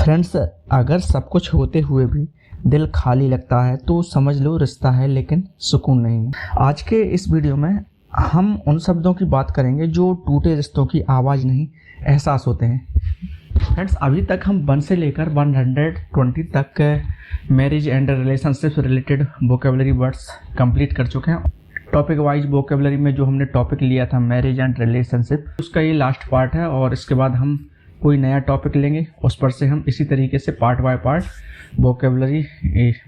Friends, अगर सब कुछ होते हुए भी दिल खाली लगता है तो समझ लो रिश्ता है लेकिन सुकून नहीं है। आज के इस वीडियो में हम उन शब्दों की बात करेंगे जो टूटे रिश्तों की आवाज़ नहीं एहसास होते हैं। फ्रेंड्स, अभी तक हम 1 से लेकर 120 तक marriage and relationship related vocabulary words complete कर चुके हैं। टॉपिक वाइज वोकेबलरी में जो हमने टॉपिक लिया था मैरिज एंड रिलेशनशिप, उसका ये लास्ट पार्ट है और इसके बाद हम कोई नया टॉपिक लेंगे, उस पर से हम इसी तरीके से part by part vocabulary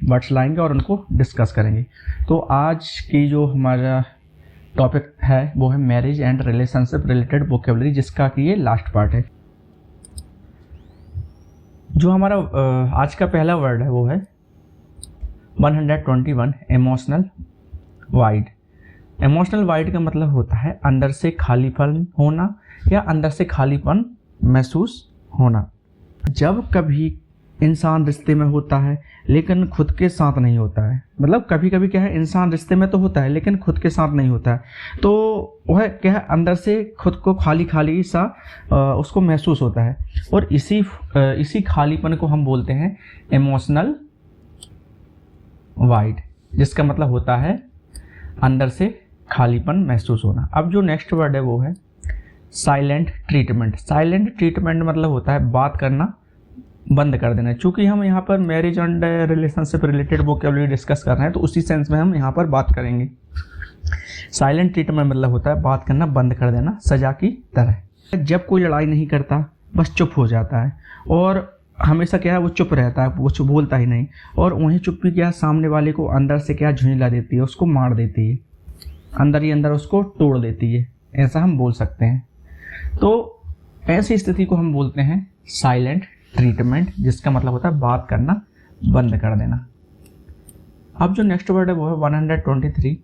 words लाएंगे और उनको डिस्कस करेंगे। तो आज की जो हमारा टॉपिक है वो है marriage and relationship related vocabulary, जिसका कि ये लास्ट पार्ट है। जो हमारा आज का पहला वर्ड है वो है 121 इमोशनल वाइड। इमोशनल वाइड का मतलब होता है अंदर से खालीपन होना या अंदर से खालीपन महसूस होना। जब कभी इंसान रिश्ते में होता है लेकिन खुद के साथ नहीं होता है, मतलब कभी कभी क्या है, इंसान रिश्ते में तो होता है लेकिन खुद के साथ नहीं होता है, तो वह क्या है, अंदर से खुद को खाली खाली सा उसको महसूस होता है। और इसी खालीपन को हम बोलते हैं इमोशनल वाइड, जिसका मतलब होता है अंदर से खालीपन महसूस होना। अब जो नेक्स्ट वर्ड है वो है साइलेंट ट्रीटमेंट। साइलेंट ट्रीटमेंट मतलब होता है बात करना बंद कर देना। चूंकि हम यहाँ पर marriage and relationship related vocabulary discuss कर रहे हैं तो उसी सेंस में हम यहाँ पर बात करेंगे। साइलेंट ट्रीटमेंट मतलब होता है बात करना बंद कर देना, सजा की तरह। जब कोई लड़ाई नहीं करता, बस चुप हो जाता है और हमेशा क्या है, वो चुप रहता है, वो चुप बोलता ही नहीं, और वहीं चुप्पी क्या सामने वाले को अंदर से क्या झुंझला देती है, उसको मार देती है, अंदर ही अंदर उसको तोड़ देती है, ऐसा हम बोल सकते हैं। तो ऐसी स्थिति को हम बोलते हैं साइलेंट ट्रीटमेंट, जिसका मतलब होता है बात करना बंद कर देना। अब जो नेक्स्ट वर्ड है वो है 123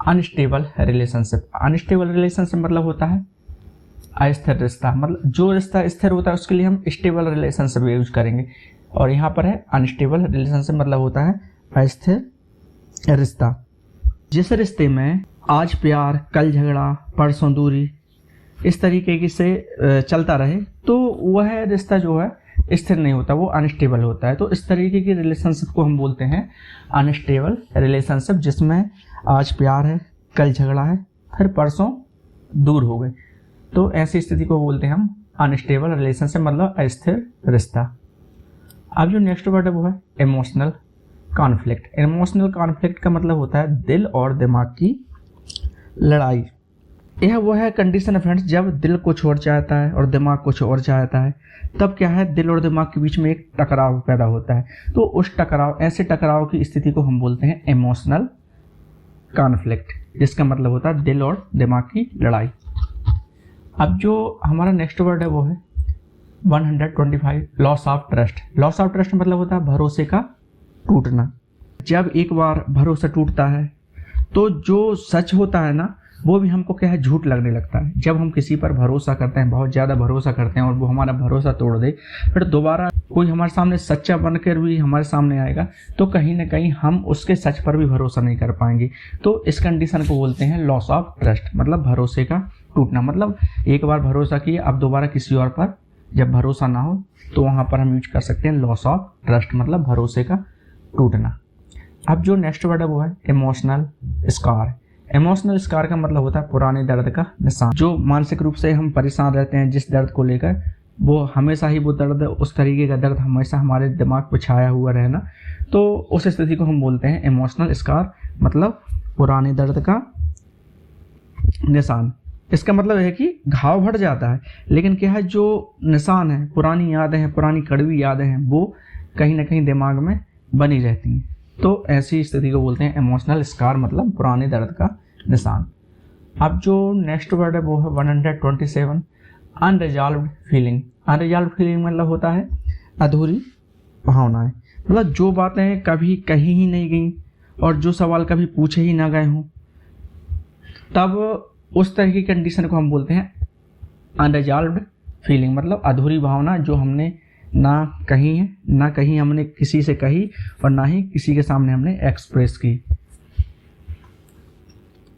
अनस्टेबल रिलेशनशिप। अनस्टेबल रिलेशनशिप मतलब होता है अस्थिर रिश्ता। मतलब जो रिश्ता स्थिर होता है उसके लिए हम स्टेबल रिलेशनशिप यूज करेंगे, और यहाँ पर है अनस्टेबल रिलेशनशिप मतलब होता है अस्थिर रिश्ता। जिस रिश्ते में आज प्यार, कल झगड़ा, परसों दूरी, इस तरीके से चलता रहे, तो वह रिश्ता जो है स्थिर नहीं होता, वो अनस्टेबल होता है। तो इस तरीके की रिलेशनशिप को हम बोलते हैं अनस्टेबल रिलेशनशिप, जिसमें आज प्यार है, कल झगड़ा है, फिर परसों दूर हो गए, तो ऐसी स्थिति को बोलते हैं हम अनस्टेबल रिलेशनशिप, मतलब अस्थिर रिश्ता। अब जो नेक्स्ट वर्ड है वो है इमोशनल कॉन्फ्लिक्ट। इमोशनल कॉन्फ्लिक्ट का मतलब होता है दिल और दिमाग की लड़ाई। यह वो है कंडीशन है फ्रेंड्स, जब दिल कुछ और चाहता है और दिमाग कुछ और चाहता है, तब क्या है, दिल और दिमाग के बीच में एक टकराव पैदा होता है। तो उस ऐसे टकराव की स्थिति को हम बोलते हैं इमोशनल कॉन्फ्लिक्ट, जिसका मतलब होता है दिल और दिमाग की लड़ाई। अब जो हमारा नेक्स्ट वर्ड है वो है 125 loss of trust. Loss of trust मतलब होता है भरोसे का टूटना। जब एक बार भरोसा टूटता है तो जो सच होता है ना, वो भी हमको क्या है, झूठ लगने लगता है। जब हम किसी पर भरोसा करते हैं, बहुत ज़्यादा भरोसा करते हैं, और वो हमारा भरोसा तोड़ दे, फिर दोबारा कोई हमारे सामने सच्चा बनकर भी हमारे सामने आएगा, तो कहीं ना कहीं हम उसके सच पर भी भरोसा नहीं कर पाएंगे। तो इस कंडीशन को बोलते हैं लॉस ऑफ ट्रस्ट, मतलब भरोसे का टूटना। मतलब एक बार भरोसा किया, अब दोबारा किसी और पर जब भरोसा ना हो, तो वहाँ पर हम यूज कर सकते हैं लॉस ऑफ ट्रस्ट, मतलब भरोसे का टूटना। अब जो नेक्स्ट वर्ड है वो है इमोशनल स्कार। इमोशनल स्कार का मतलब होता है पुराने दर्द का निशान। जो मानसिक रूप से हम परेशान रहते हैं जिस दर्द को लेकर, वो हमेशा ही वो दर्द, उस तरीके का दर्द हमेशा हमारे दिमाग पर छाया हुआ रहना, तो उस स्थिति को हम बोलते हैं इमोशनल स्कार, मतलब पुराने दर्द का निशान। इसका मतलब है कि घाव बढ़ जाता है, लेकिन क्या है, जो निशान है, पुरानी यादें हैं, पुरानी कड़वी यादें हैं, वो कहीं ना कहीं दिमाग में बनी रहती हैं। तो ऐसी स्थिति को बोलते हैं इमोशनल स्कार, मतलब पुराने दर्द का निशान। अब जो नेक्स्ट वर्ड है वो है 127 अनरिजॉल्व्ड फीलिंग। अनरिजॉल्व्ड फीलिंग मतलब होता है अधूरी भावनाएं। मतलब जो बातें कभी कही ही नहीं गई और जो सवाल कभी पूछे ही ना गए हों, तब उस तरह की कंडीशन को हम बोलते हैं अनरिजॉल्व्ड फीलिंग, मतलब अधूरी भावना जो हमने ना कही है, ना कहीं हमने किसी से कही, और ना ही किसी के सामने हमने एक्सप्रेस की।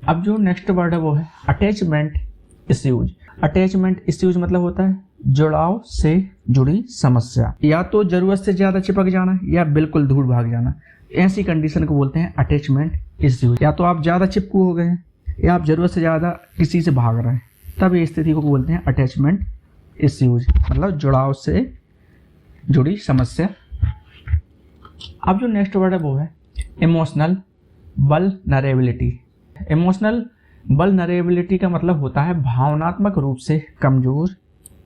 अब जो नेक्स्ट वर्ड है वो है अटैचमेंट इश्यूज। अटैचमेंट इश्यूज मतलब होता है जुड़ाव से जुड़ी समस्या, या तो जरूरत से ज्यादा चिपक जाना या बिल्कुल दूर भाग जाना, ऐसी कंडीशन को बोलते हैं अटैचमेंट इश्यूज। या तो आप ज्यादा चिपकू हो गए हैं या आप जरूरत से ज्यादा किसी से भाग रहे हैं, तब ये स्थिति को बोलते हैं अटैचमेंट इश्यूज, मतलब जुड़ाव से जुड़ी समस्या। अब जो नेक्स्ट वर्ड है वो है इमोशनल वल्नरेबिलिटी। इमोशनल वल्नरेबिलिटी का मतलब होता है भावनात्मक रूप से कमजोर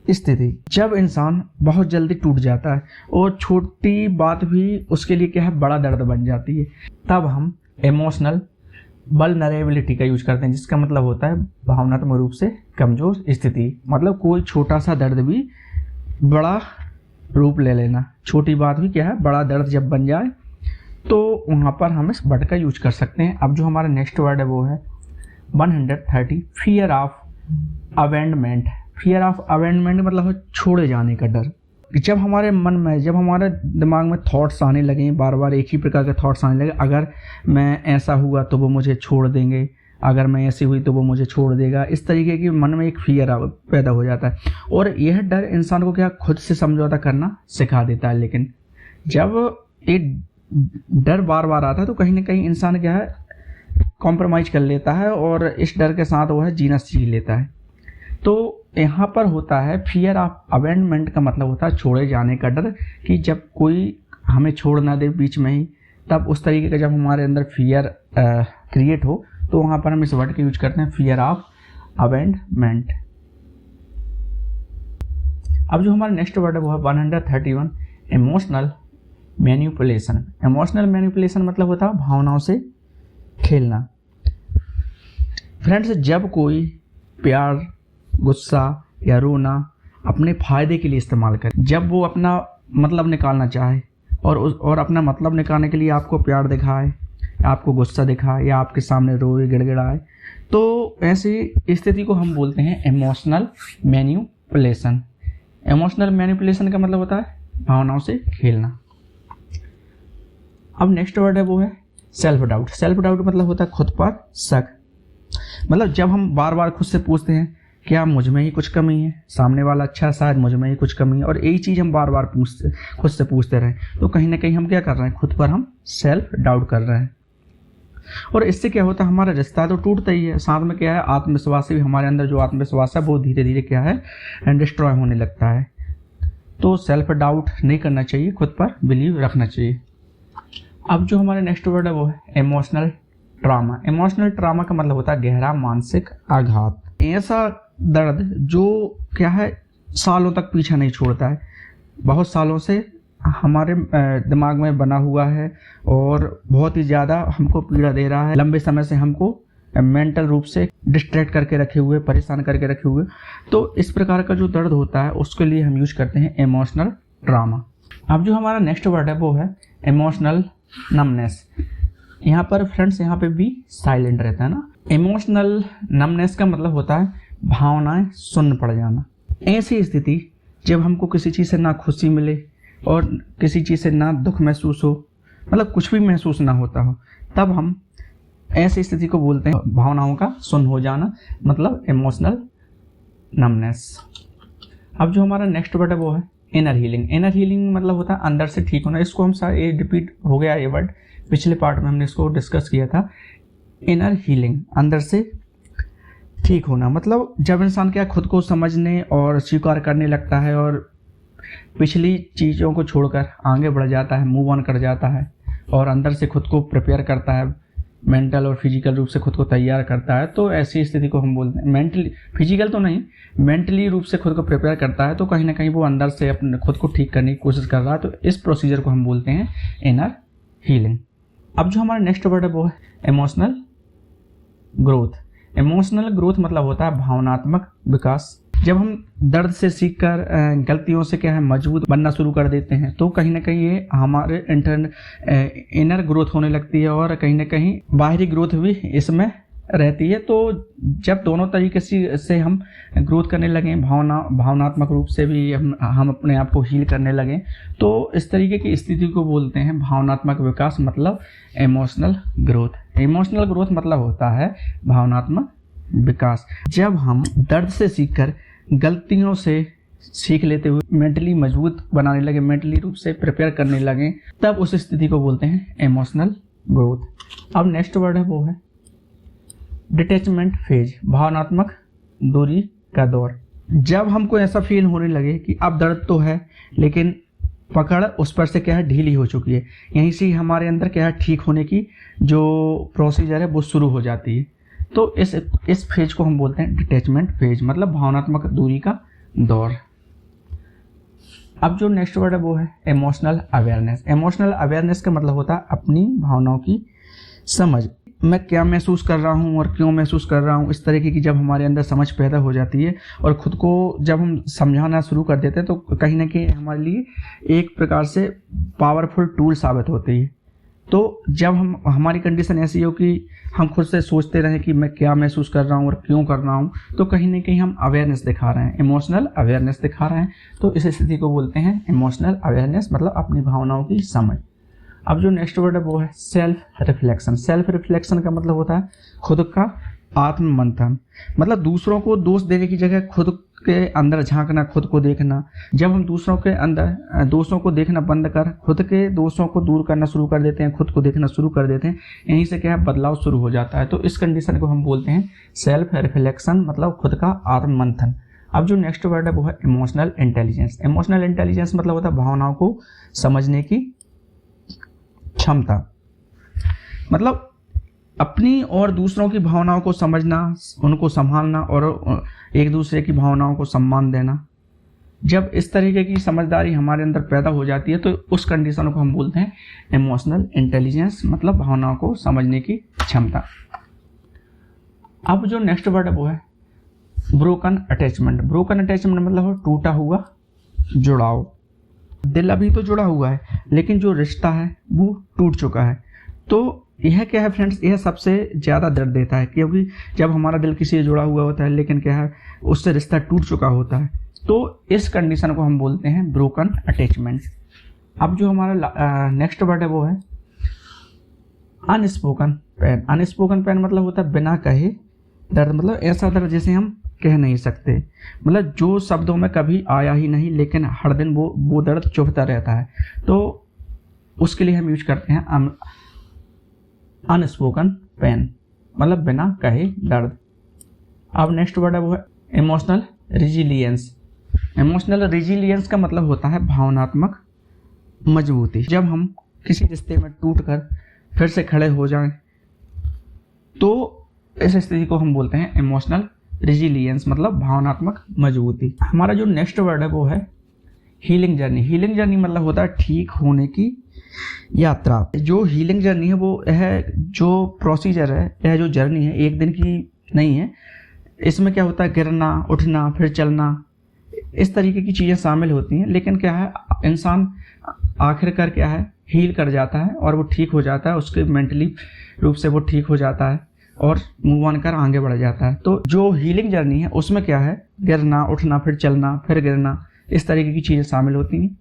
स्थिति। जब इंसान बहुत जल्दी टूट जाता है और छोटी बात भी उसके लिए क्या है बड़ा दर्द बन जाती है, तब हम इमोशनल वल्नरेबिलिटी का यूज करते हैं, जिसका मतलब होता है भावनात्मक रूप से कमजोर स्थिति। मतलब कोई छोटा सा दर्द भी बड़ा रूप ले लेना, छोटी बात भी क्या है बड़ा दर्द जब बन जाए, तो वहाँ पर हम इस वर्ड का यूज कर सकते हैं। अब जो हमारा नेक्स्ट वर्ड है वो है 130 fear of abandonment. Fear of abandonment मतलब है छोड़े जाने का डर। जब हमारे मन में, जब हमारे दिमाग में थॉट्स आने लगे, बार बार एक ही प्रकार के थॉट्स आने लगे, अगर मैं ऐसा हुआ तो वो मुझे छोड़ देंगे, अगर मैं ऐसी हुई तो वो मुझे छोड़ देगा, इस तरीके की मन में एक फियर पैदा हो जाता है। और यह डर इंसान को क्या खुद से समझौता करना सिखा देता है। लेकिन जब एक डर बार बार आता है तो कहीं ना कहीं इंसान क्या है कॉम्प्रोमाइज कर लेता है और इस डर के साथ वो है जीना सीख लेता है। तो यहाँ पर होता है फियर ऑफ अबैंडनमेंट का मतलब होता है छोड़े जाने का डर, कि जब कोई हमें छोड़ ना दे बीच में ही, तब उस तरीके का जब हमारे अंदर फियर क्रिएट हो तो वहाँ पर हम इस वर्ड का यूज करते हैं फियर ऑफ अबैंडनमेंट। अब जो हमारा नेक्स्ट वर्ड है वो है 131 इमोशनल मैनिपुलेशन। इमोशनल मैनिपुलेशन मतलब होता है भावनाओं से खेलना। फ्रेंड्स, जब कोई प्यार, गुस्सा या रोना अपने फायदे के लिए इस्तेमाल करे, जब वो अपना मतलब निकालना चाहे और अपना मतलब निकालने के लिए आपको प्यार दिखाए, आपको गुस्सा दिखाए या आपके सामने रोए गिड़गिड़ाए, तो ऐसी स्थिति को हम बोलते हैं इमोशनल मैनिपुलेशन। इमोशनल मैनिपुलेशन का मतलब होता है भावनाओं से खेलना। अब नेक्स्ट वर्ड है वो है सेल्फ डाउट। सेल्फ डाउट मतलब होता है खुद पर शक। मतलब जब हम बार बार खुद से पूछते हैं क्या मुझ में ही कुछ कमी है, सामने वाला अच्छा शायद मुझ में ही कुछ कमी है, और यही चीज़ हम बार बार खुद से पूछते रहें, तो कहीं ना कहीं हम क्या कर रहे हैं खुद पर हम सेल्फ डाउट कर रहे हैं। और इससे क्या होता है हमारा रिश्ता तो टूटता ही है, साथ में क्या है आत्मविश्वास भी, हमारे अंदर जो आत्मविश्वास है वो धीरे धीरे क्या है डिस्ट्रॉय होने लगता है। तो सेल्फ डाउट नहीं करना चाहिए, खुद पर बिलीव रखना चाहिए। अब जो हमारा नेक्स्ट वर्ड है वो है इमोशनल ट्रॉमा। इमोशनल ट्रॉमा का मतलब होता है गहरा मानसिक आघात। ऐसा दर्द जो क्या है सालों तक पीछा नहीं छोड़ता है, बहुत सालों से हमारे दिमाग में बना हुआ है और बहुत ही ज़्यादा हमको पीड़ा दे रहा है, लंबे समय से हमको मेंटल रूप से डिस्ट्रैक्ट करके रखे हुए, परेशान करके रखे हुए। तो इस प्रकार का जो दर्द होता है उसके लिए हम यूज करते हैं इमोशनल ट्रॉमा। अब जो हमारा नेक्स्ट वर्ड है वो है इमोशनल नमनेस। यहाँ पर फ्रेंड्स यहाँ पे भी साइलेंट रहता है ना। इमोशनल नमनेस का मतलब होता है भावनाएं शून्य पड़ जाना। ऐसी स्थिति जब हमको किसी चीज़ से ना खुशी मिले और किसी चीज़ से ना दुख महसूस हो, मतलब कुछ भी महसूस ना होता हो, तब हम ऐसी स्थिति को बोलते हैं भावनाओं का शून्य हो जाना, मतलब इमोशनल नमनेस। अब जो हमारा नेक्स्ट वर्ड है वो है इनर हीलिंग। इनर हीलिंग मतलब होता है अंदर से ठीक होना। इसको हम ये रिपीट हो गया ये वर्ड, पिछले पार्ट में हमने इसको डिस्कस किया था। इनर हीलिंग अंदर से ठीक होना, मतलब जब इंसान क्या खुद को समझने और स्वीकार करने लगता है और पिछली चीज़ों को छोड़कर आगे बढ़ जाता है, मूव ऑन कर जाता है और अंदर से खुद को प्रिपेयर करता है, मेंटल और फिजिकल रूप से खुद को तैयार करता है, तो ऐसी स्थिति को हम बोलते हैं मेंटली, फिजिकल तो नहीं, मेंटली रूप से खुद को प्रिपेयर करता है, तो कहीं ना कहीं वो अंदर से अपने खुद को ठीक करने की कोशिश कर रहा है। तो इस प्रोसीजर को हम बोलते हैं इनर हीलिंग। अब जो हमारा नेक्स्ट वर्ड है वो है इमोशनल ग्रोथ। इमोशनल ग्रोथ मतलब होता है भावनात्मक विकास। जब हम दर्द से सीखकर गलतियों से क्या है मजबूत बनना शुरू कर देते हैं, तो कहीं ना कहीं ये हमारे इनर ग्रोथ होने लगती है और कहीं ना कहीं बाहरी ग्रोथ भी इसमें रहती है। तो जब दोनों तरीके से हम ग्रोथ करने लगें, भावनात्मक रूप से भी हम अपने आप को हील करने लगें, तो इस तरीके की स्थिति को बोलते हैं भावनात्मक विकास, मतलब इमोशनल ग्रोथ। इमोशनल ग्रोथ मतलब होता है भावनात्मक विकास। जब हम दर्द से सीखकर गलतियों से सीख लेते हुए मेंटली मजबूत बनाने लगे, मेंटली रूप से प्रिपेयर करने लगे, तब उस स्थिति को बोलते हैं इमोशनल ग्रोथ। अब नेक्स्ट वर्ड है वो है डिटैचमेंट फेज, भावनात्मक दूरी का दौर। जब हमको ऐसा फील होने लगे कि अब दर्द तो है लेकिन पकड़ उस पर से क्या है ढीली हो चुकी है, यहीं से हमारे अंदर क्या है ठीक होने की जो प्रोसीजर है वो शुरू हो जाती है, तो इस फेज को हम बोलते हैं डिटैचमेंट फेज, मतलब भावनात्मक दूरी का दौर। अब जो नेक्स्ट वर्ड है वो है इमोशनल अवेयरनेस। इमोशनल अवेयरनेस का मतलब होता है अपनी भावनाओं की समझ, मैं क्या महसूस कर रहा हूँ और क्यों महसूस कर रहा हूँ, इस तरीके की जब हमारे अंदर समझ पैदा हो जाती है और खुद को जब हम समझाना शुरू कर देते हैं तो कहीं ना कहीं हमारे लिए एक प्रकार से पावरफुल टूल साबित होती है। तो जब हमारी कंडीशन ऐसी हो कि हम खुद से सोचते रहें कि मैं क्या महसूस कर रहा हूँ और क्यों कर रहा हूँ, तो कहीं ना कहीं हम अवेयरनेस दिखा रहे हैं, इमोशनल अवेयरनेस दिखा रहे हैं, तो इस स्थिति को बोलते हैं इमोशनल अवेयरनेस, मतलब अपनी भावनाओं की समझ। अब जो नेक्स्ट वर्ड है वो है सेल्फ रिफ्लेक्शन। सेल्फ रिफ्लेक्शन का मतलब होता है खुद का आत्म मंथन, मतलब दूसरों को दोष देने की जगह खुद के अंदर झांकना, खुद को देखना। जब हम दूसरों के अंदर दोषों को देखना बंद कर खुद के दोषों को दूर करना शुरू कर देते हैं, खुद को देखना शुरू कर देते हैं, यहीं से क्या है बदलाव शुरू हो जाता है। तो इस कंडीशन को हम बोलते हैं सेल्फ रिफ्लेक्शन, मतलब खुद का आत्म मंथन। अब जो नेक्स्ट वर्ड है वो है इमोशनल इंटेलिजेंस। इमोशनल इंटेलिजेंस मतलब होता है भावनाओं को समझने की क्षमता, मतलब अपनी और दूसरों की भावनाओं को समझना, उनको संभालना और एक दूसरे की भावनाओं को सम्मान देना। जब इस तरीके की समझदारी हमारे अंदर पैदा हो जाती है तो उस कंडीशन को हम बोलते हैं इमोशनल इंटेलिजेंस, मतलब भावनाओं को समझने की क्षमता। अब जो नेक्स्ट वर्ड है वो है ब्रोकन अटैचमेंट। ब्रोकन अटैचमेंट मतलब टूटा हुआ जुड़ाव। दिल अभी तो जुड़ा हुआ है लेकिन जो रिश्ता है वो टूट चुका है। तो यह क्या है फ्रेंड्स, यह सबसे ज़्यादा दर्द देता है, क्योंकि जब हमारा दिल किसी से जुड़ा हुआ होता है लेकिन क्या है उससे रिश्ता टूट चुका होता है, तो इस कंडीशन को हम बोलते हैं ब्रोकन अटैचमेंट। अब जो हमारा नेक्स्ट वर्ड है वो है अनस्पोकन पेन। अनस्पोकन पेन मतलब होता है बिना कहे दर्द, मतलब ऐसा दर्द जैसे हम कह नहीं सकते, मतलब जो शब्दों में कभी आया ही नहीं लेकिन हर दिन वो दर्द चुभता रहता है, तो उसके लिए हम यूज करते हैं अनस्पोकन पेन, मतलब बिना कहे दर्द। अब नेक्स्ट वर्ड है वो है इमोशनल रिजिलियंस। इमोशनल रिजिलियंस का मतलब होता है भावनात्मक मजबूती। जब हम किसी रिश्ते में टूटकर फिर से खड़े हो जाएं तो इस स्थिति को हम बोलते हैं इमोशनल रिजिलियंस, मतलब भावनात्मक मजबूती। हमारा जो नेक्स्ट वर्ड है वो है हीलिंग जर्नी। हीलिंग जर्नी मतलब होता है ठीक होने की यात्रा। जो हीलिंग जर्नी है वो है जो प्रोसीजर है, यह जो जर्नी है एक दिन की नहीं है। इसमें क्या होता है गिरना, उठना, फिर चलना, इस तरीके की चीज़ें शामिल होती हैं, लेकिन क्या है इंसान आखिरकार क्या है हील कर जाता है और वो ठीक हो जाता है, उसके मेंटली रूप से वो ठीक हो जाता है और मूव ऑन कर आगे बढ़ जाता है। तो जो हीलिंग जर्नी है उसमें क्या है गिरना, उठना, फिर चलना, फिर गिरना, इस तरीके की चीज़ें शामिल होती हैं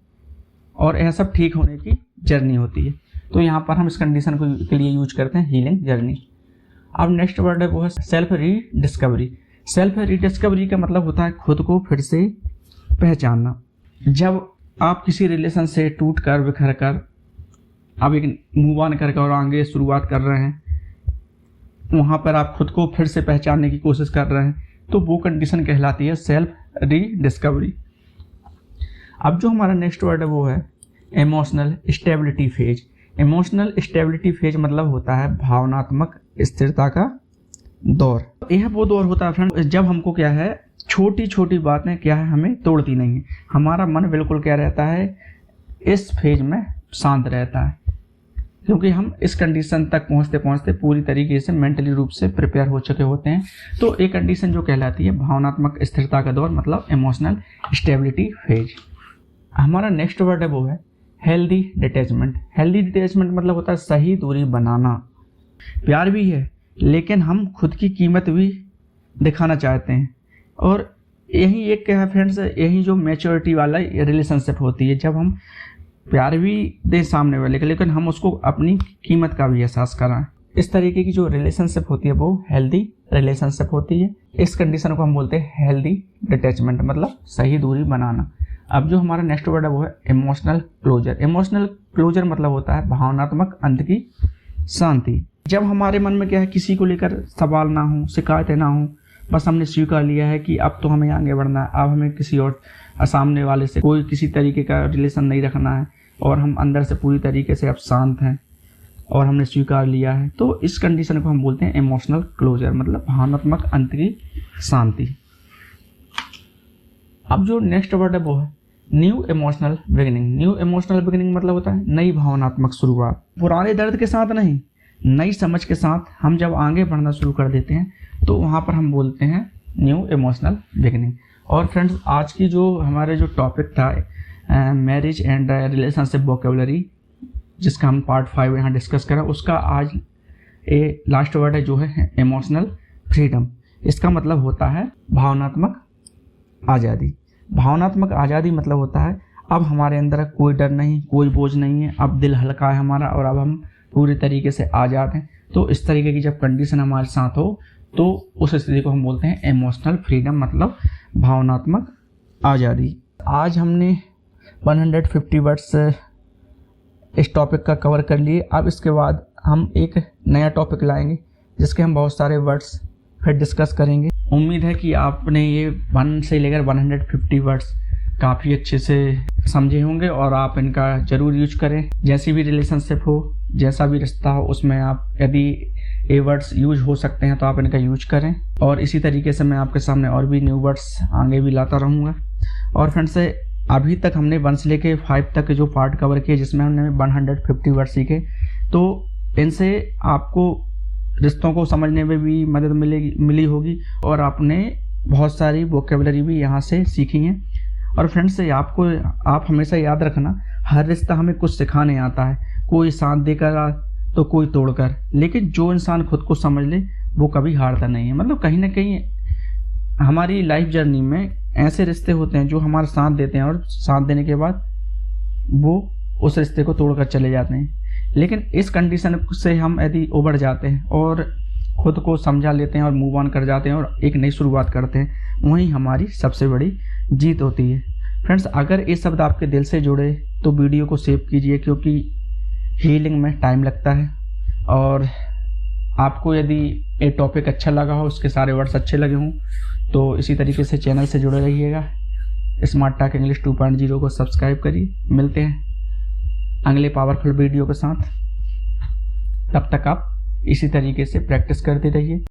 और यह सब ठीक होने की जर्नी होती है। तो यहाँ पर हम इस कंडीशन के लिए यूज करते हैं हीलिंग जर्नी। अब नेक्स्ट वर्ड है वो है सेल्फ रीडिस्कवरी। सेल्फ रीडिस्कवरी का मतलब होता है खुद को फिर से पहचानना। जब आप किसी रिलेशन से टूट कर बिखर कर आप एक मूव ऑन करके और आगे शुरुआत कर रहे हैं, वहाँ पर आप खुद को फिर से पहचानने की कोशिश कर रहे हैं, तो वो कंडीशन कहलाती है सेल्फ रीडिस्कवरी। अब जो हमारा नेक्स्ट वर्ड है वो है emotional stability phase. Emotional stability phase मतलब होता है भावनात्मक स्थिरता का दौर। यह वो दौर होता है फ्रेंड जब हमको क्या है छोटी छोटी बातें क्या है हमें तोड़ती नहीं है, हमारा मन बिल्कुल क्या रहता है इस फेज में शांत रहता है, क्योंकि हम इस कंडीशन तक पहुंचते पहुंचते पूरी तरीके से मेंटली रूप से प्रिपेयर हो चुके होते हैं। तो एक कंडीशन जो कहलाती है भावनात्मक स्थिरता का दौर, मतलब इमोशनल स्टेबिलिटी फेज। हमारा नेक्स्ट वर्ड है वो है हेल्दी डिटैचमेंट। हेल्दी डिटैचमेंट मतलब होता है सही दूरी बनाना। प्यार भी है लेकिन हम खुद की कीमत भी दिखाना चाहते हैं, और यही एक क्या है फ्रेंड्स, यही जो मैच्योरिटी वाला रिलेशनशिप होती है, जब हम प्यार भी दें सामने वाले के लेकिन हम उसको अपनी कीमत का भी एहसास कराएं। इस तरीके की जो रिलेशनशिप होती है वो हेल्दी रिलेशनशिप होती है। इस कंडीशन को हम बोलते हैं हेल्दी डिटैचमेंट, मतलब सही दूरी बनाना। अब जो हमारा नेक्स्ट वर्ड है वो है इमोशनल क्लोजर। इमोशनल क्लोजर मतलब होता है भावनात्मक अंत की शांति। जब हमारे मन में क्या है, किसी को लेकर सवाल ना हो, शिकायतें ना हो, बस हमने स्वीकार लिया है कि अब तो हमें आगे बढ़ना है, अब हमें किसी और सामने वाले से कोई किसी तरीके का रिलेशन नहीं रखना है और हम अंदर से पूरी तरीके से अब शांत हैं और हमने स्वीकार लिया है, तो इस कंडीशन को हम बोलते हैं इमोशनल क्लोजर, मतलब भावनात्मक अंत की शांति। अब जो नेक्स्ट वर्ड है वो है new emotional beginning. New emotional beginning मतलब होता है नई भावनात्मक शुरुआत। पुराने दर्द के साथ नहीं, नई समझ के साथ हम जब आगे बढ़ना शुरू कर देते हैं तो वहाँ पर हम बोलते हैं न्यू इमोशनल बिगिनिंग। और फ्रेंड्स, आज की जो हमारे जो टॉपिक था मैरिज एंड रिलेशनशिप वोकेबुलरी, जिसका हम पार्ट 5 यहाँ डिस्कस करा, उसका आज लास्ट वर्ड है जो है इमोशनल फ्रीडम। इसका मतलब होता है भावनात्मक आज़ादी। भावनात्मक आज़ादी मतलब होता है अब हमारे अंदर कोई डर नहीं, कोई बोझ नहीं है, अब दिल हल्का है हमारा और अब हम पूरी तरीके से आज़ाद हैं। तो इस तरीके की जब कंडीशन हमारे साथ हो तो उस स्थिति को हम बोलते हैं इमोशनल फ्रीडम, मतलब भावनात्मक आज़ादी। आज हमने 150 वर्ड्स इस टॉपिक का कवर कर लिए। अब इसके बाद हम एक नया टॉपिक लाएंगे जिसके हम बहुत सारे वर्ड्स फिर डिस्कस करेंगे। उम्मीद है कि आपने ये 1 से लेकर 150 वर्ड्स काफ़ी अच्छे से समझे होंगे और आप इनका ज़रूर यूज करें। जैसी भी रिलेशनशिप हो, जैसा भी रिश्ता हो, उसमें आप यदि ये वर्ड्स यूज हो सकते हैं तो आप इनका यूज करें। और इसी तरीके से मैं आपके सामने और भी न्यू वर्ड्स आगे भी लाता रहूँगा। और फ्रेंड्स, अभी तक हमने 1 से लेकर 5 तक जो पार्ट कवर किए जिसमें हमने 150 वर्ड सीखे, तो इनसे आपको रिश्तों को समझने में भी मदद मिली होगी और आपने बहुत सारी वोकेबुलरी भी यहाँ से सीखी हैं। और फ्रेंड्स, आप हमेशा याद रखना, हर रिश्ता हमें कुछ सिखाने आता है, कोई साथ देकर तो कोई तोड़कर, लेकिन जो इंसान खुद को समझ ले वो कभी हारता नहीं है। मतलब कहीं ना कहीं हमारी लाइफ जर्नी में ऐसे रिश्ते होते हैं जो हमारा साथ देते हैं और साथ देने के बाद वो उस रिश्ते को तोड़कर चले जाते हैं। लेकिन इस कंडीशन से हम यदि उबर जाते हैं और खुद को समझा लेते हैं और मूव ऑन कर जाते हैं और एक नई शुरुआत करते हैं, वहीं हमारी सबसे बड़ी जीत होती है। फ्रेंड्स, अगर ये शब्द आपके दिल से जुड़े तो वीडियो को सेव कीजिए, क्योंकि हीलिंग में टाइम लगता है। और आपको यदि ये टॉपिक अच्छा लगा हो, उसके सारे वर्ड्स अच्छे लगे हों, तो इसी तरीके से चैनल से जुड़े रहिएगा। स्मार्ट टॉक इंग्लिश 2.0 को सब्सक्राइब करिए। मिलते हैं अगले पावरफुल वीडियो के साथ। तब तक आप इसी तरीके से प्रैक्टिस करते रहिए।